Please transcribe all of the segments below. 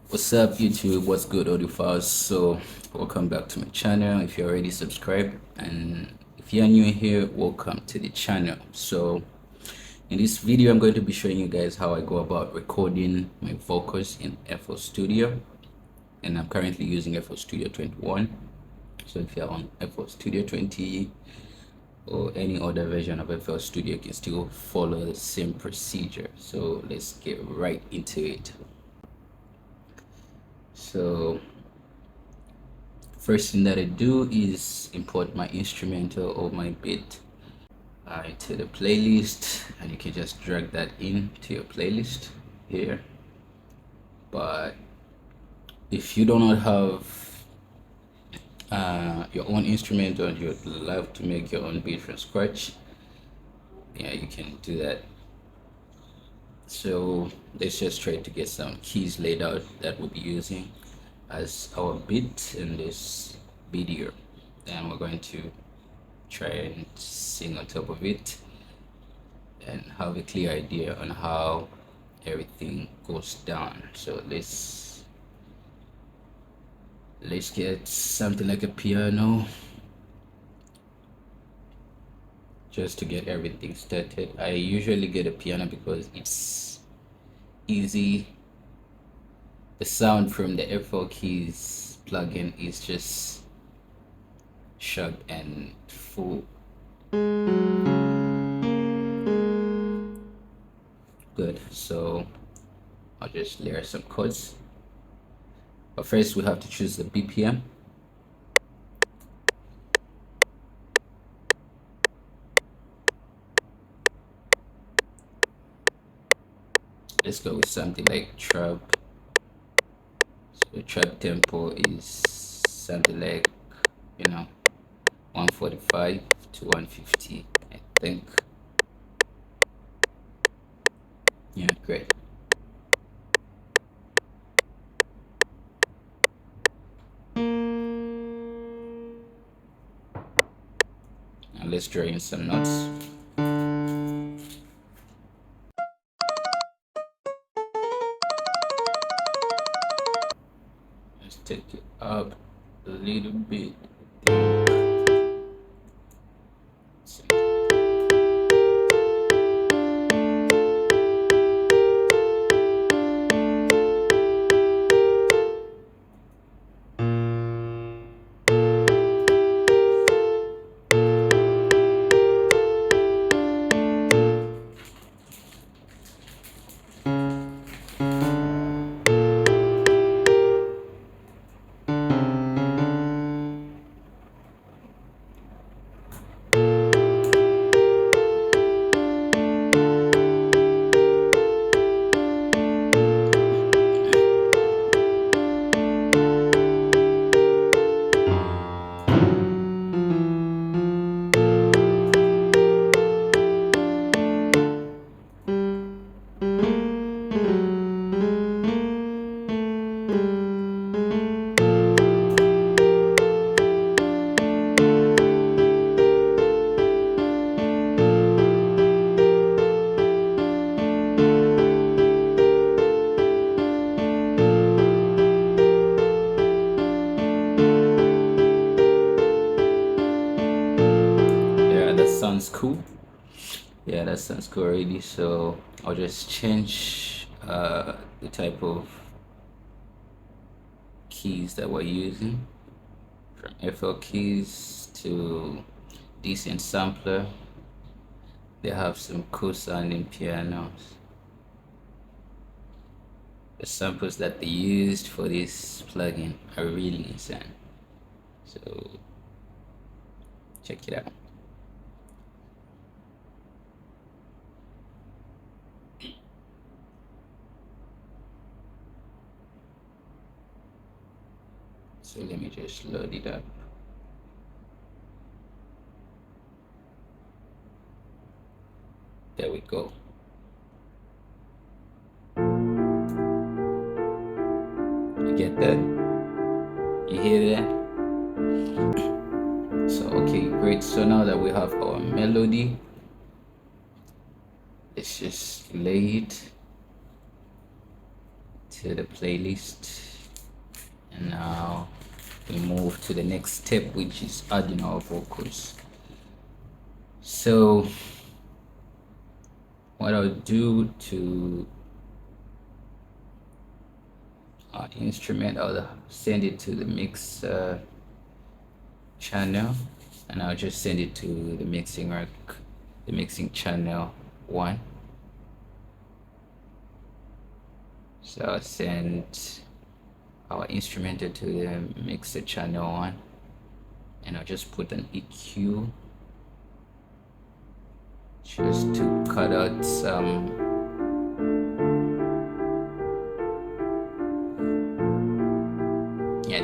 What's up YouTube? What's good audiophiles? So welcome back to my channel. If you're already subscribed, and if you're new here, welcome to the channel. So in this video I'm going to be showing you guys how I go about recording my vocals in FL Studio, and I'm currently using FL Studio 21. So if you're on FL Studio 20 or any other version of FL Studio, you can still follow the same procedure. So let's get right into it. So first thing that I do is import my instrumental or my beat into the playlist, and you can just drag that into your playlist here. But if you do not have your own instrumental and you'd love to make your own beat from scratch, yeah, you can do that. So let's just try to get some keys laid out that we'll be using as our beat in this video. Then we're going to try and sing on top of it and have a clear idea on how everything goes down. So let's get something like a piano just to get everything started. I usually get a piano because it's easy. The sound from the FL Keys plugin is just sharp and full. Good. So I'll just layer some chords, but first we have to choose the BPM. Let's go with something like trap. So the trap tempo is something like 145 to 150, I think. Yeah, great. Now let's draw in some notes. Let's take it up a little bit. Sounds cool. Yeah, that sounds cool already. So I'll just change the type of keys that we're using from FL Keys to Decent Sampler. They have some cool sounding pianos. The samples that they used for this plugin are really insane. So check it out. So let me just load it up. There we go. You get that? You hear that? So okay, great. So now that we have our melody, let's just lay it to the playlist, and now we move to the next step, which is adding our vocals. So what I'll do to our instrument, I'll send it to the mix channel, and I'll just send it to the mixing rack, the mixing channel 1. So I'll send our instrumental to the mixer channel 1, and I'll just put an EQ just to cut out some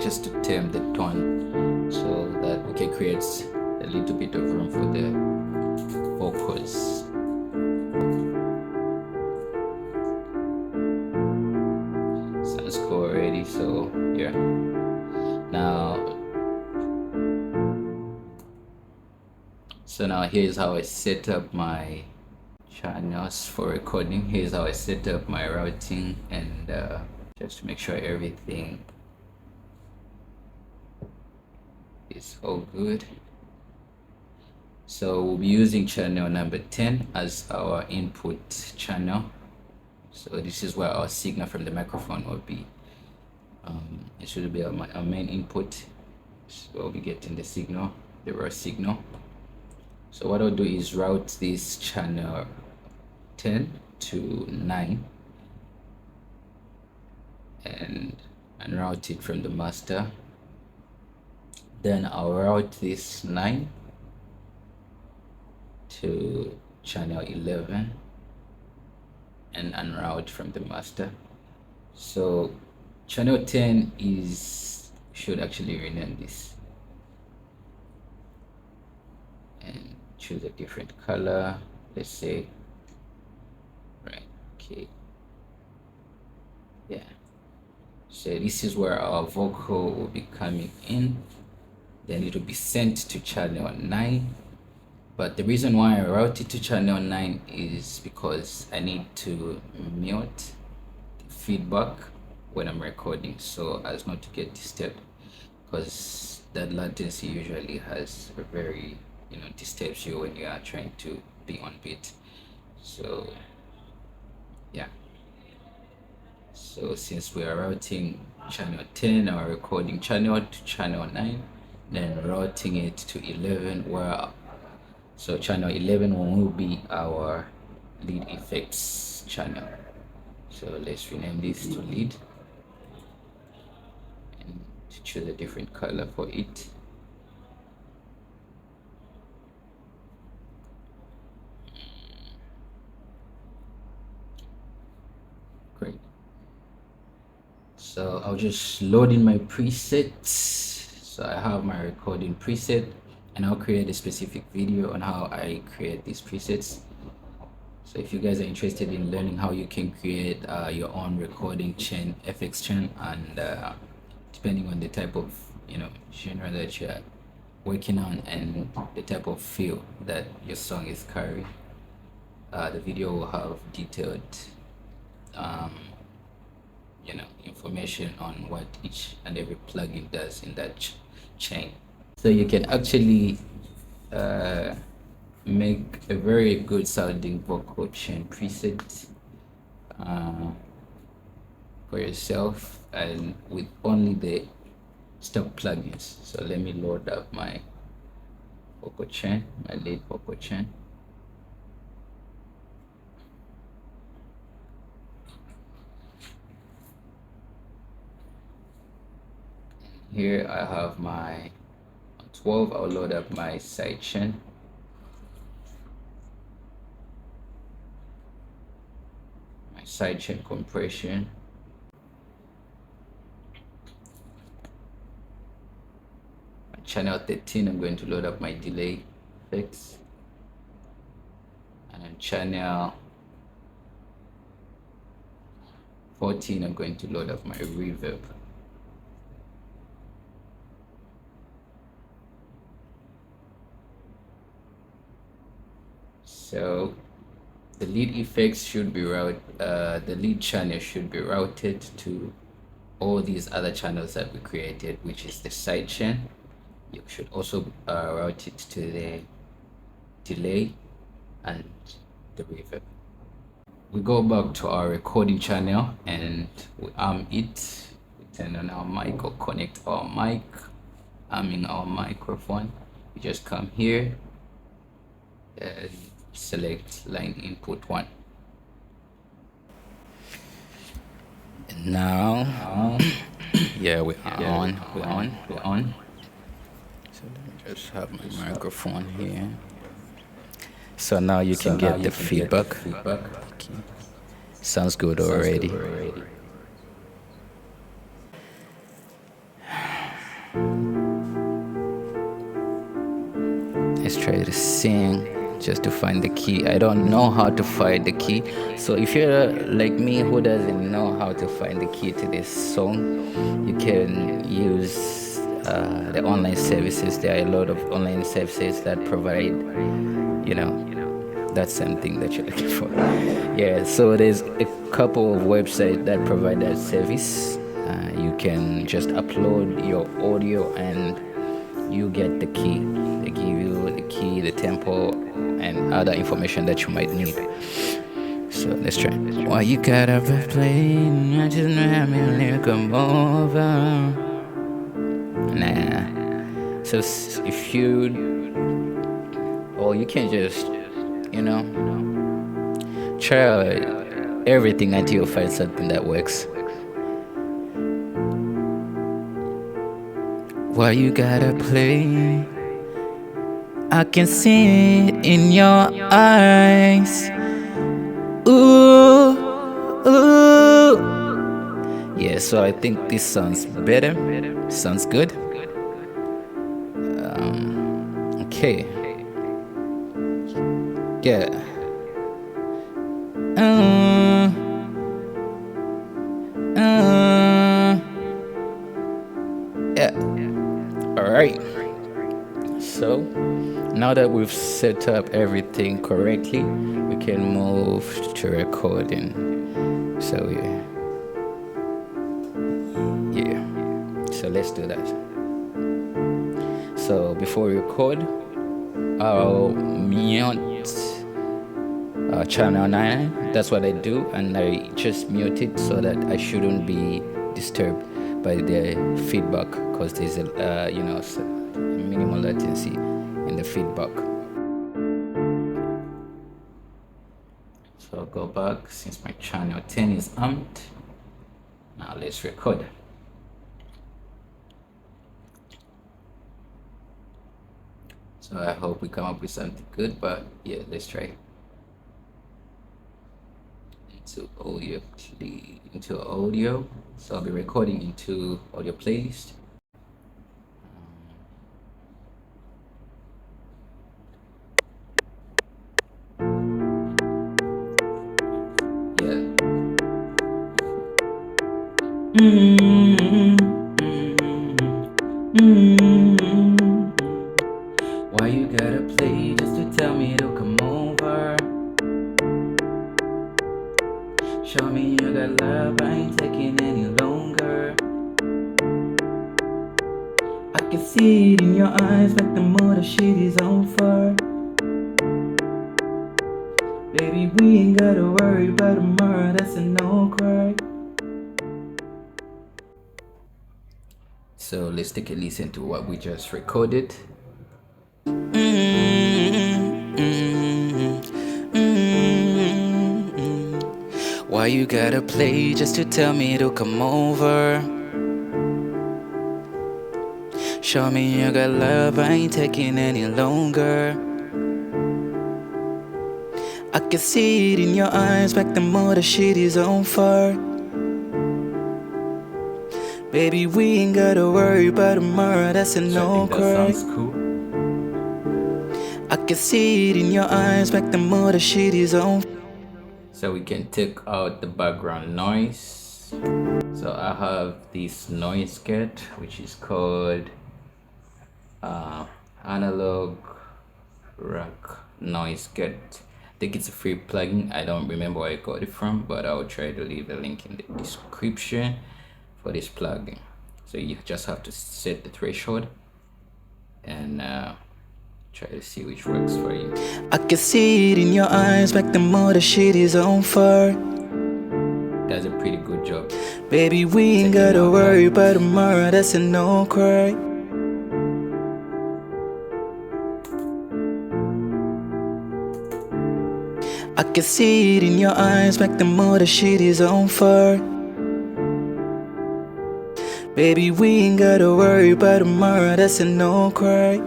just to tame the tone so that we can create a little bit of room for the vocals. Sounds cool already. So yeah, now here's how I set up my channels for recording. Here's how I set up my routing, and just to make sure everything is all good. So we'll be using channel number 10 as our input channel. So this is where our signal from the microphone will be. It should be our main input. So we'll be getting the signal, the raw signal. So what I'll do is route this channel 10 to 9 and route it from the master. Then I'll route this 9 to channel 11 and unroute from the master. So channel 10 should actually rename this and choose a different color. Let's say, right, okay, yeah. So this is where our vocal will be coming in. Then it will be sent to channel 9. But the reason why I route it to channel 9 is because I need to mute feedback when I'm recording, so as not to get disturbed, because that latency usually has a very, disturbs you when you are trying to be on beat. So yeah, so since we are routing channel 10, our recording channel, to channel 9, then routing it to 11, so channel 11 will be our lead effects channel. So let's rename this to lead and to choose a different color for it. Great. So I'll just load in my presets. So I have my recording preset, and I'll create a specific video on how I create these presets. So if you guys are interested in learning how you can create your own recording chain, FX chain, and depending on the type of genre that you're working on and the type of feel that your song is carrying, the video will have detailed information on what each and every plugin does in that chain. So you can actually make a very good sounding vocal chain preset for yourself, and with only the stock plugins. So let me load up my vocal chain, my lead vocal chain. Here I have my 12. I'll load up my sidechain. My sidechain compression. My channel 13, I'm going to load up my delay effects. And on channel 14, I'm going to load up my reverb. So The lead effects should be the lead channel should be routed to all these other channels that we created, which is the side chain. You should also route it to the delay and the reverb. We go back to our recording channel and we arm it. We turn on our mic or connect our mic, arming our microphone. You just come here and select line input 1. And now yeah, we're on. So let me just have my microphone here. So now you can get the feedback. Okay. Sounds good already. Let's try to sing just to find the key. I don't know how to find the key. So if you're like me who doesn't know how to find the key to this song, you can use the online services. There are a lot of online services that provide, that same thing that you're looking for. Yeah, so there's a couple of websites that provide that service. You can just upload your audio and you get the key. They give you the key, the tempo, and other information that you might need. So let's try. Why you gotta play? I just know how me come over. Nah. So if or you can just, try everything until you find something that works. Why you gotta play? I can see it in your eyes. Ooh, ooh. Yeah, so I think this sounds better. Sounds good. Okay. Yeah. Yeah. All right. So now that we've set up everything correctly, we can move to recording. So yeah. So let's do that. So before we record, I'll mute channel 9. That's what I do, and I just mute it so that I shouldn't be disturbed by the feedback, because there's a minimal latency in the feedback. So I'll go back since my channel 10 is amped. Now let's record. So I hope we come up with something good, but yeah, let's try. Into audio. So I'll be recording into audio playlist. Why you gotta play just to tell me to come over? Show me you got love, I ain't taking any longer. I can see it in your eyes, like the mother shit is over. Baby, we ain't gotta worry about tomorrow, that's a no cry. So let's take a listen to what we just recorded. Why you gotta play just to tell me to come over? Show me you got love, I ain't taking any longer. I can see it in your eyes, like the mother shit is on fire. Baby, we ain't gotta worry about tomorrow, that's a no cry. That sounds cool. I can see it in your eyes, like the mother shit is on. So we can take out the background noise. So I have this noise gate, which is called analog rack noise gate. think it's a free plugin. I don't remember where I got it from, but I'll try to leave a link in the description for this plugin. So you just have to set the threshold and try to see which works for you. I can see it in your eyes, back the mother shit is on fire. Does a pretty good job. Baby, we ain't gotta worry about tomorrow, that's a no cry. I can see it in your eyes, back the mother shit is on fire. Baby, we ain't gotta worry about tomorrow, that's a no cry.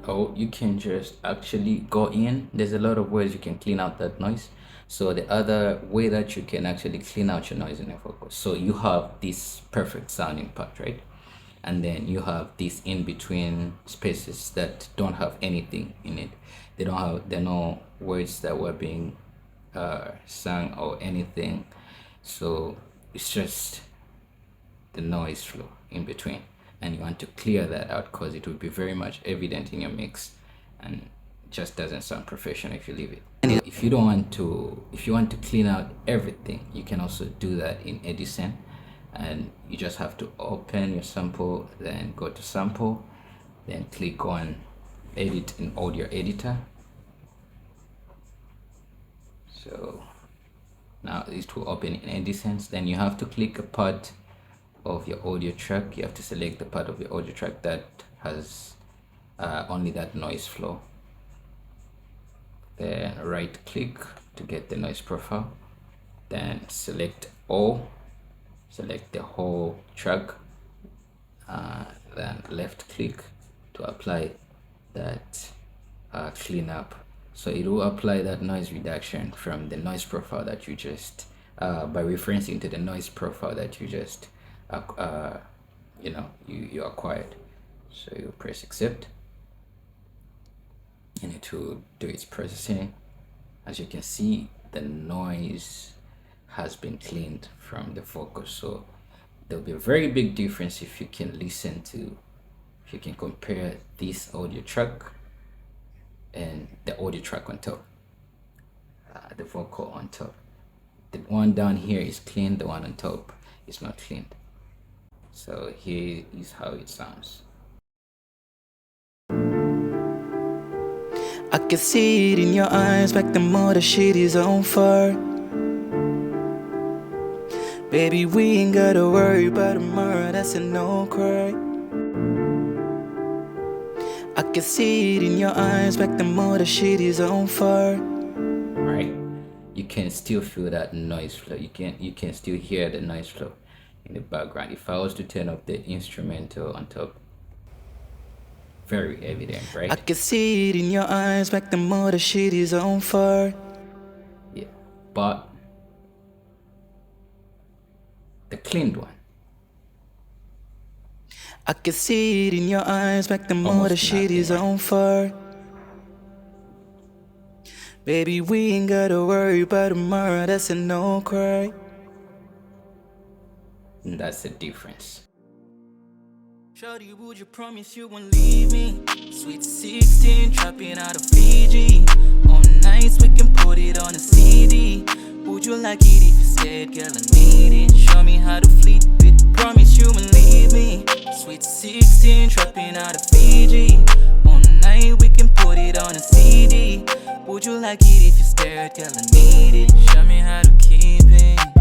Oh, you can just actually go in. There's a lot of ways you can clean out that noise. So the other way that you can actually clean out your noise in a focus, so you have this perfect sounding part, right? And then you have these in between spaces that don't have anything in it. There are no words that were being sung or anything. So it's just the noise flow in between, and you want to clear that out because it will be very much evident in your mix and it just doesn't sound professional if you leave it. And if you want to clean out everything, you can also do that in Edison, and you just have to open your sample, then go to sample, then click on edit in audio editor. So now it will open in Edison. Then you have to click a part of your audio track. You have to select the part of your audio track that has only that noise flow. Then right click to get the noise profile, then select all, select the whole track, then left click to apply that cleanup. So it will apply that noise reduction from the noise profile that you just by referencing to the noise profile that you just you acquired. So you press accept and it will do its processing. As you can see, the noise has been cleaned from the focus. So there'll be a very big difference if you can compare this audio track and the audio track on top, the vocal on top. The one down here is clean, the one on top is not cleaned. So here is how it sounds. I can see it in your eyes, back the mother shit is on fire. Baby, we ain't gotta worry about tomorrow, that's a no cry. I can see it in your eyes, back the mother shit is on fire. Right, you can still feel that noise flow. You can still hear the noise flow in the background. If I was to turn up the instrumental on top, very evident, right? I can see it in your eyes, back the mother shit is on fire. Yeah, but the cleaned one, I can see it in your eyes, back the mother shit is on fire. Baby, we ain't gotta worry about tomorrow, that's a no cry. and that's the difference. Shawty, would you promise you won't leave me? Sweet 16, trapping out of Fiji. On nights we can put it on a CD. Would you like it if you said, girl, I need it? Show me how to flip it. Promise you won't leave me. Sweet 16, trapping out of Fiji. On night we can put it on a CD. Would you like it if you stared, girl, I need it? Show me how to keep it.